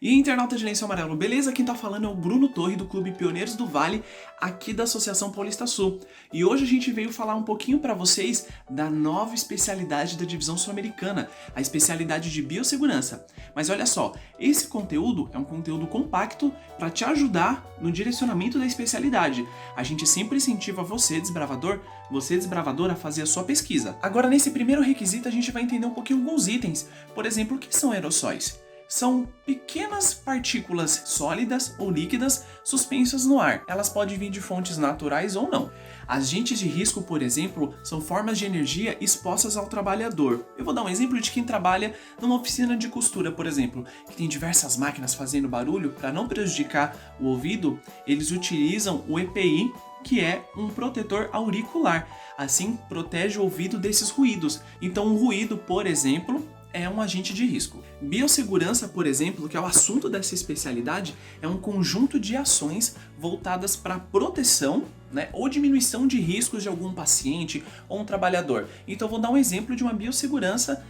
E aí, internauta de Lenço Amarelo, beleza? Quem tá falando é o Bruno Torre do Clube Pioneiros do Vale, aqui da Associação Paulista Sul. E hoje a gente veio falar um pouquinho para vocês da nova especialidade da Divisão Sul-Americana, a especialidade de biossegurança. Mas olha só, esse conteúdo é um conteúdo compacto para te ajudar no direcionamento da especialidade. A gente sempre incentiva você, desbravador, você desbravadora, a fazer a sua pesquisa. Agora, nesse primeiro requisito, a gente vai entender um pouquinho alguns itens. Por exemplo, o que são aerossóis? São pequenas partículas sólidas ou líquidas suspensas no ar. Elas podem vir de fontes naturais ou não. Agentes de risco, por exemplo, são formas de energia expostas ao trabalhador. Eu vou dar um exemplo de quem trabalha numa oficina de costura, por exemplo, que tem diversas máquinas fazendo barulho. Para não prejudicar o ouvido, eles utilizam o EPI, que é um protetor auricular. Assim, protege o ouvido desses ruídos. Então, o ruído, por exemplo, é um agente de risco. Biossegurança, por exemplo, que é o assunto dessa especialidade, é um conjunto de ações voltadas para proteção, ou diminuição de riscos de algum paciente ou um trabalhador. Então, vou dar um exemplo de uma biossegurança,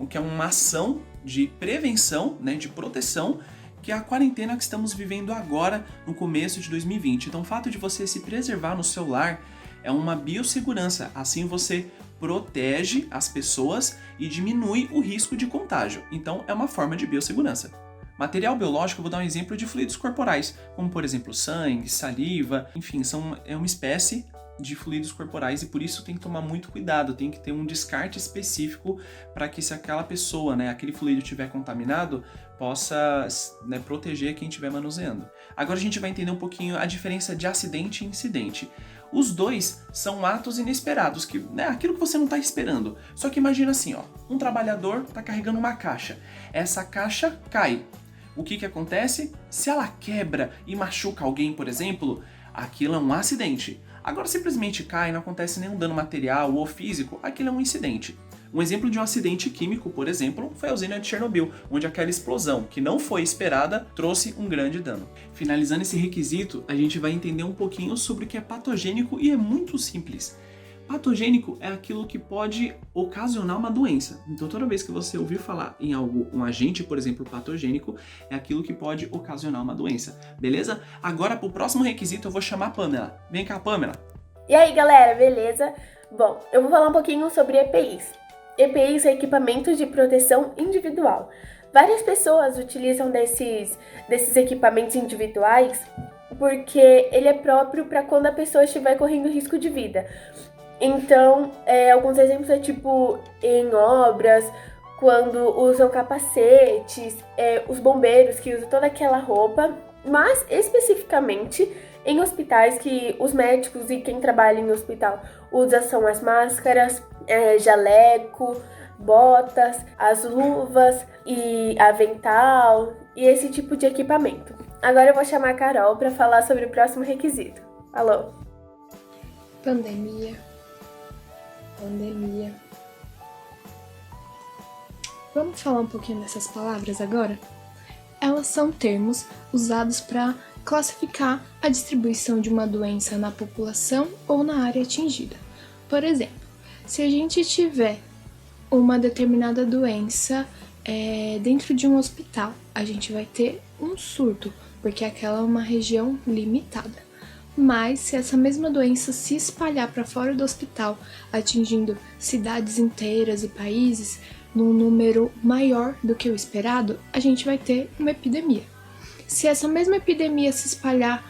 que é uma ação de prevenção, de proteção, que é a quarentena que estamos vivendo agora no começo de 2020. Então, o fato de você se preservar no seu lar é uma biossegurança. Assim você protege as pessoas e diminui o risco de contágio. Então, é uma forma de biossegurança. Material biológico, eu vou dar um exemplo de fluidos corporais, como por exemplo sangue, saliva, enfim, é uma espécie de fluidos corporais e por isso tem que tomar muito cuidado, tem que ter um descarte específico para que se aquela pessoa, aquele fluido estiver contaminado, possa proteger quem estiver manuseando. Agora a gente vai entender um pouquinho a diferença de acidente e incidente. Os dois são atos inesperados, aquilo que você não está esperando. Só que imagina assim, um trabalhador está carregando uma caixa, essa caixa cai. O que acontece? Se ela quebra e machuca alguém, por exemplo, aquilo é um acidente. Agora simplesmente cai, não acontece nenhum dano material ou físico, aquilo é um incidente. Um exemplo de um acidente químico, por exemplo, foi a usina de Chernobyl, onde aquela explosão, que não foi esperada, trouxe um grande dano. Finalizando esse requisito, a gente vai entender um pouquinho sobre o que é patogênico e é muito simples. Patogênico é aquilo que pode ocasionar uma doença. Então, toda vez que você ouvir falar em algo, um agente, por exemplo, patogênico, é aquilo que pode ocasionar uma doença. Beleza? Agora, para o próximo requisito, eu vou chamar a Pamela. Vem cá, Pamela. E aí, galera, beleza? Bom, eu vou falar um pouquinho sobre EPIs. EPIs são equipamentos de proteção individual. Várias pessoas utilizam desses equipamentos individuais porque ele é próprio para quando a pessoa estiver correndo risco de vida. Então, alguns exemplos é tipo em obras, quando usam capacetes, os bombeiros que usam toda aquela roupa, mas especificamente em hospitais que os médicos e quem trabalha em hospital usa são as máscaras, jaleco, botas, as luvas e avental e esse tipo de equipamento. Agora eu vou chamar a Carol para falar sobre o próximo requisito. Alô? Pandemia. Vamos falar um pouquinho dessas palavras agora? Elas são termos usados para classificar a distribuição de uma doença na população ou na área atingida. Por exemplo, se a gente tiver uma determinada doença dentro de um hospital, a gente vai ter um surto, porque aquela é uma região limitada. Mas se essa mesma doença se espalhar para fora do hospital, atingindo cidades inteiras e países num número maior do que o esperado, a gente vai ter uma epidemia. Se essa mesma epidemia se espalhar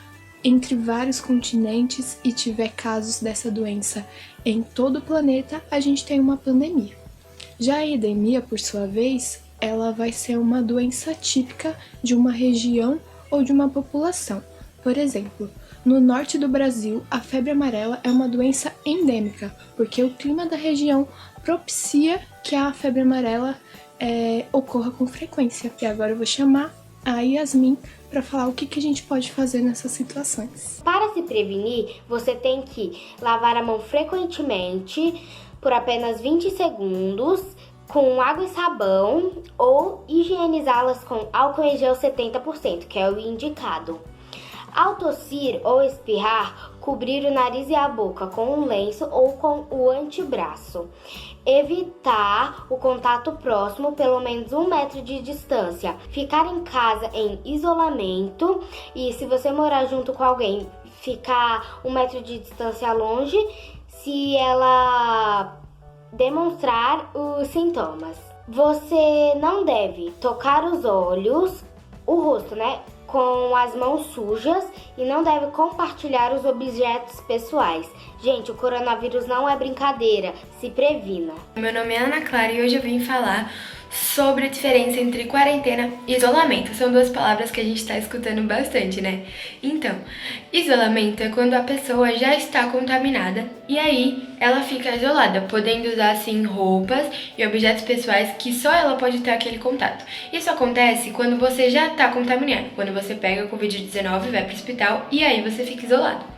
entre vários continentes e tiver casos dessa doença em todo o planeta, a gente tem uma pandemia. Já a endemia, por sua vez, ela vai ser uma doença típica de uma região ou de uma população. Por exemplo, no norte do Brasil, a febre amarela é uma doença endêmica, porque o clima da região propicia que a febre amarela ocorra com frequência. E agora eu vou chamar a Yasmin para falar o que a gente pode fazer nessas situações. Para se prevenir, você tem que lavar a mão frequentemente por apenas 20 segundos com água e sabão ou higienizá-las com álcool em gel 70%, que é o indicado. Ao tossir ou espirrar, cobrir o nariz e a boca com um lenço ou com o antebraço. Evitar o contato próximo, pelo menos 1 metro de distância. Ficar em casa em isolamento e, se você morar junto com alguém, ficar 1 metro de distância longe se ela demonstrar os sintomas. Você não deve tocar os olhos, o rosto, com as mãos sujas e não deve compartilhar os objetos pessoais. Gente, o coronavírus não é brincadeira, se previna. Meu nome é Ana Clara e hoje eu vim falar sobre a diferença entre quarentena e isolamento. São 2 palavras que a gente está escutando bastante, né? Então, isolamento é quando a pessoa já está contaminada e aí ela fica isolada, podendo usar assim roupas e objetos pessoais que só ela pode ter aquele contato. Isso acontece quando você já está contaminado, quando você pega o Covid-19 e vai para o hospital e aí você fica isolado.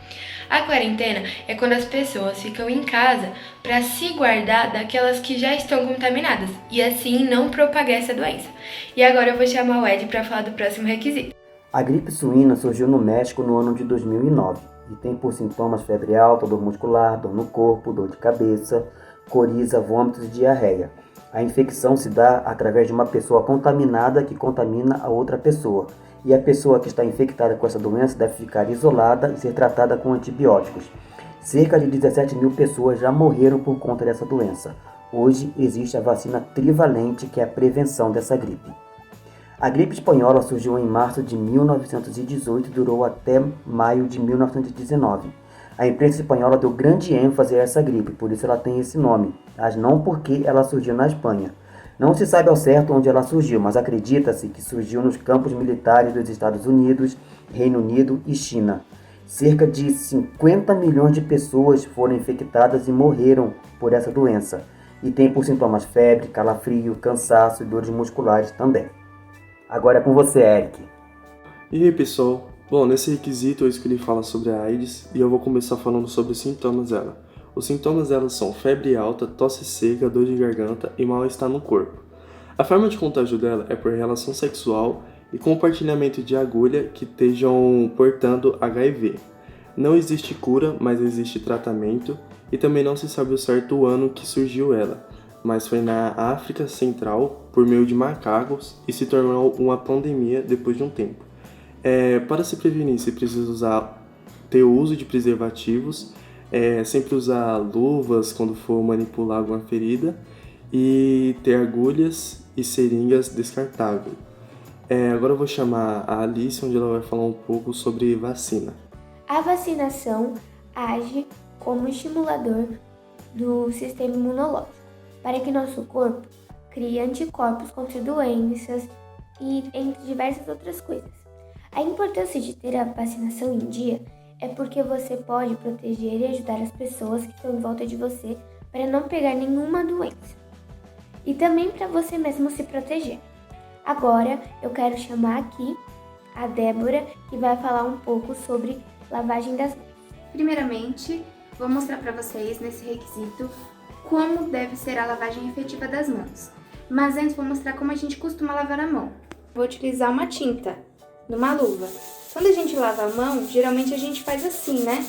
A quarentena é quando as pessoas ficam em casa para se guardar daquelas que já estão contaminadas e assim não propagar essa doença. E agora eu vou chamar o Ed para falar do próximo requisito. A gripe suína surgiu no México no ano de 2009 e tem por sintomas febre alta, dor muscular, dor no corpo, dor de cabeça, coriza, vômitos e diarreia. A infecção se dá através de uma pessoa contaminada que contamina a outra pessoa. E a pessoa que está infectada com essa doença deve ficar isolada e ser tratada com antibióticos. Cerca de 17 mil pessoas já morreram por conta dessa doença. Hoje existe a vacina trivalente, que é a prevenção dessa gripe. A gripe espanhola surgiu em março de 1918 e durou até maio de 1919. A imprensa espanhola deu grande ênfase a essa gripe, por isso ela tem esse nome, mas não porque ela surgiu na Espanha. Não se sabe ao certo onde ela surgiu, mas acredita-se que surgiu nos campos militares dos Estados Unidos, Reino Unido e China. Cerca de 50 milhões de pessoas foram infectadas e morreram por essa doença. E tem por sintomas febre, calafrio, cansaço e dores musculares também. Agora é com você, Eric. E aí, pessoal? Bom, nesse requisito eu escolhi falar sobre a AIDS e eu vou começar falando sobre os sintomas dela. Os sintomas dela são febre alta, tosse seca, dor de garganta e mal-estar no corpo. A forma de contágio dela é por relação sexual e compartilhamento de agulha que estejam portando HIV. Não existe cura, mas existe tratamento e também não se sabe o certo o ano que surgiu ela, mas foi na África Central por meio de macacos e se tornou uma pandemia depois de um tempo. Para se prevenir, se precisa ter o uso de preservativos, sempre usar luvas quando for manipular alguma ferida e ter agulhas e seringas descartáveis. Agora eu vou chamar a Alice, onde ela vai falar um pouco sobre vacina. A vacinação age como estimulador do sistema imunológico, para que nosso corpo crie anticorpos contra doenças e entre diversas outras coisas. A importância de ter a vacinação em dia é porque você pode proteger e ajudar as pessoas que estão em volta de você para não pegar nenhuma doença. E também para você mesmo se proteger. Agora eu quero chamar aqui a Débora, que vai falar um pouco sobre lavagem das mãos. Primeiramente, vou mostrar para vocês nesse requisito como deve ser a lavagem efetiva das mãos. Mas antes vou mostrar como a gente costuma lavar a mão. Vou utilizar uma tinta numa luva. Quando a gente lava a mão, geralmente a gente faz assim, né?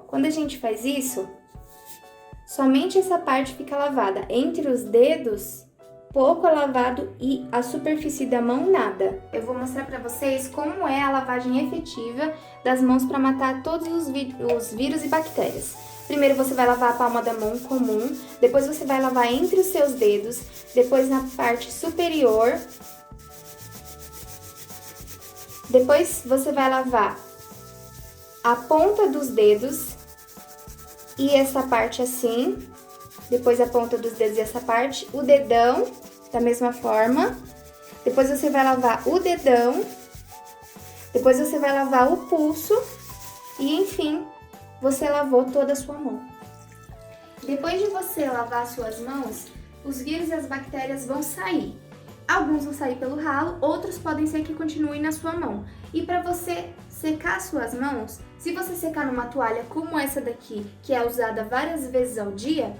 Quando a gente faz isso, somente essa parte fica lavada. Entre os dedos, pouco é lavado e a superfície da mão, nada. Eu vou mostrar pra vocês como é a lavagem efetiva das mãos para matar todos os vírus e bactérias. Primeiro você vai lavar a palma da mão comum, depois você vai lavar entre os seus dedos, depois na parte superior. Depois você vai lavar a ponta dos dedos e essa parte assim. Depois a ponta dos dedos e essa parte. O dedão, da mesma forma. Depois você vai lavar o dedão. Depois você vai lavar o pulso. E enfim, você lavou toda a sua mão. Depois de você lavar suas mãos, os vírus e as bactérias vão sair. Alguns vão sair pelo ralo, outros podem ser que continuem na sua mão. E para você secar suas mãos, se você secar numa toalha como essa daqui, que é usada várias vezes ao dia,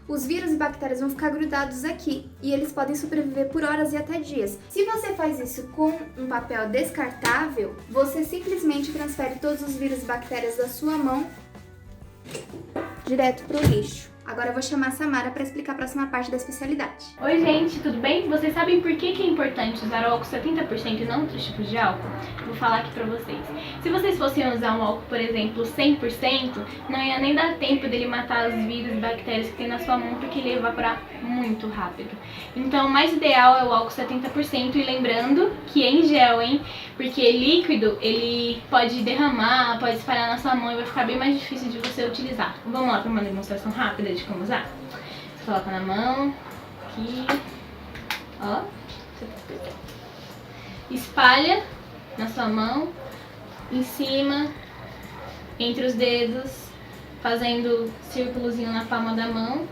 os vírus e bactérias vão ficar grudados aqui e eles podem sobreviver por horas e até dias. Se você faz isso com um papel descartável, você simplesmente transfere todos os vírus e bactérias da sua mão direto para o lixo. Agora eu vou chamar a Samara para explicar a próxima parte da especialidade. Oi gente, tudo bem? Vocês sabem por que é importante usar o álcool 70% e não outros tipos de álcool? Vou falar aqui pra vocês. Se vocês fossem usar um álcool, por exemplo, 100%, não ia nem dar tempo dele matar os vírus e bactérias que tem na sua mão, porque ele ia evaporar muito rápido. Então o mais ideal é o álcool 70% e lembrando que é em gel, hein? Porque líquido, ele pode derramar, pode espalhar na sua mão e vai ficar bem mais difícil de você utilizar. Vamos lá para uma demonstração rápida de como usar? Você coloca na mão, aqui, ó, espalha na sua mão, em cima, entre os dedos, fazendo círculozinho na palma da mão,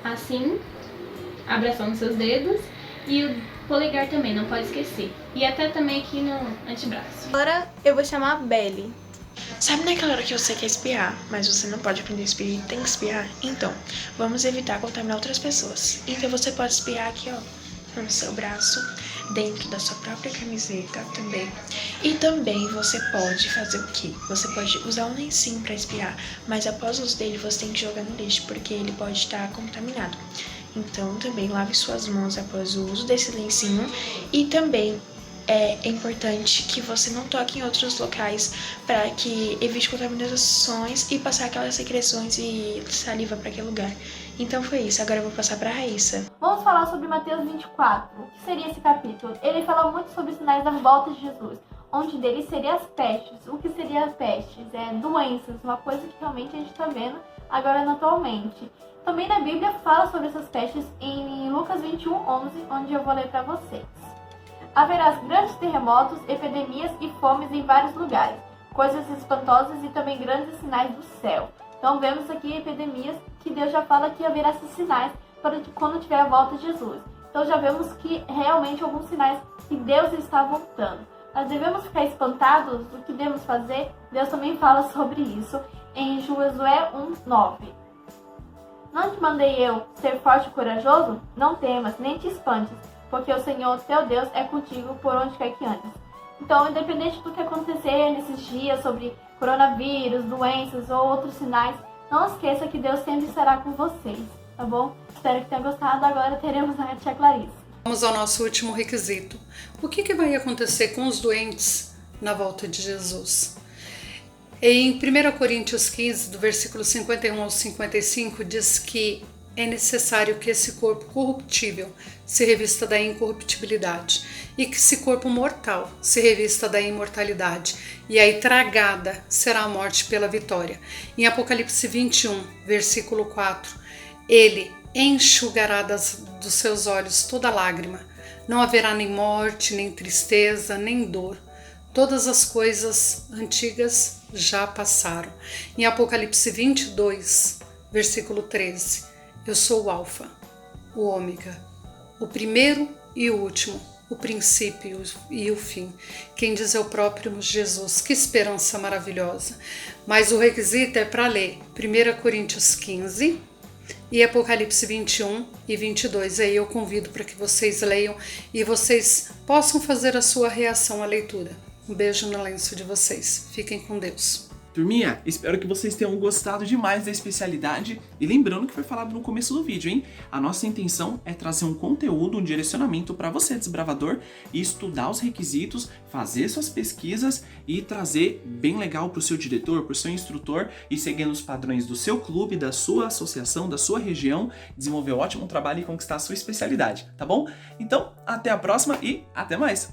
assim, abraçando seus dedos e o polegar também, não pode esquecer. E até também aqui no antebraço. Agora eu vou chamar a Belly. Sabe naquela hora que você quer espirrar, mas você não pode aprender a espirrar e tem que espirrar? Então, vamos evitar contaminar outras pessoas. Então você pode espirrar aqui, ó, no seu braço, dentro da sua própria camiseta também. E também você pode fazer o quê? Você pode usar um lencinho para espirrar, mas após o uso dele você tem que jogar no lixo, porque ele pode estar contaminado. Então também lave suas mãos após o uso desse lencinho e também é importante que você não toque em outros locais para que evite contaminações e passar aquelas secreções e saliva para aquele lugar. Então foi isso, agora eu vou passar para a Raíssa. Vamos falar sobre Mateus 24. O que seria esse capítulo? Ele fala muito sobre os sinais da volta de Jesus, onde dele seria as pestes. O que seria as pestes? Doenças, uma coisa que realmente a gente está vendo agora atualmente. Também na Bíblia fala sobre essas pestes em Lucas 21:11, onde eu vou ler para vocês. Haverá grandes terremotos, epidemias e fomes em vários lugares, coisas espantosas e também grandes sinais do céu. Então vemos aqui epidemias que Deus já fala que haverá esses sinais para quando tiver a volta de Jesus. Então já vemos que realmente alguns sinais que Deus está voltando. Nós devemos ficar espantados do que devemos fazer. Deus também fala sobre isso em Josué 1:9. Não te mandei eu ser forte e corajoso? Não temas, nem te espantes, porque o Senhor, teu Deus, é contigo por onde quer que andes. Então, independente do que acontecer nesses dias sobre coronavírus, doenças ou outros sinais, não esqueça que Deus sempre estará com vocês, tá bom? Espero que tenha gostado. Agora teremos a tia Clarice. Vamos ao nosso último requisito. O que vai acontecer com os doentes na volta de Jesus? Em 1 Coríntios 15, do versículo 51 ao 55, diz que é necessário que esse corpo corruptível se revista da incorruptibilidade e que esse corpo mortal se revista da imortalidade, e aí tragada será a morte pela vitória. Em Apocalipse 21, versículo 4, ele enxugará dos seus olhos toda lágrima, não haverá nem morte, nem tristeza, nem dor. Todas as coisas antigas já passaram. Em Apocalipse 22, versículo 13, eu sou o Alfa, o Ômega, o primeiro e o último, o princípio e o fim. Quem diz é o próprio Jesus. Que esperança maravilhosa. Mas o requisito é para ler 1 Coríntios 15 e Apocalipse 21 e 22. Aí eu convido para que vocês leiam e vocês possam fazer a sua reação à leitura. Um beijo no lenço de vocês. Fiquem com Deus. Turminha, espero que vocês tenham gostado demais da especialidade e lembrando que foi falado no começo do vídeo, hein? A nossa intenção é trazer um conteúdo, um direcionamento para você, desbravador, e estudar os requisitos, fazer suas pesquisas e trazer bem legal para o seu diretor, para o seu instrutor e seguindo os padrões do seu clube, da sua associação, da sua região, desenvolver um ótimo trabalho e conquistar a sua especialidade, tá bom? Então, até a próxima e até mais!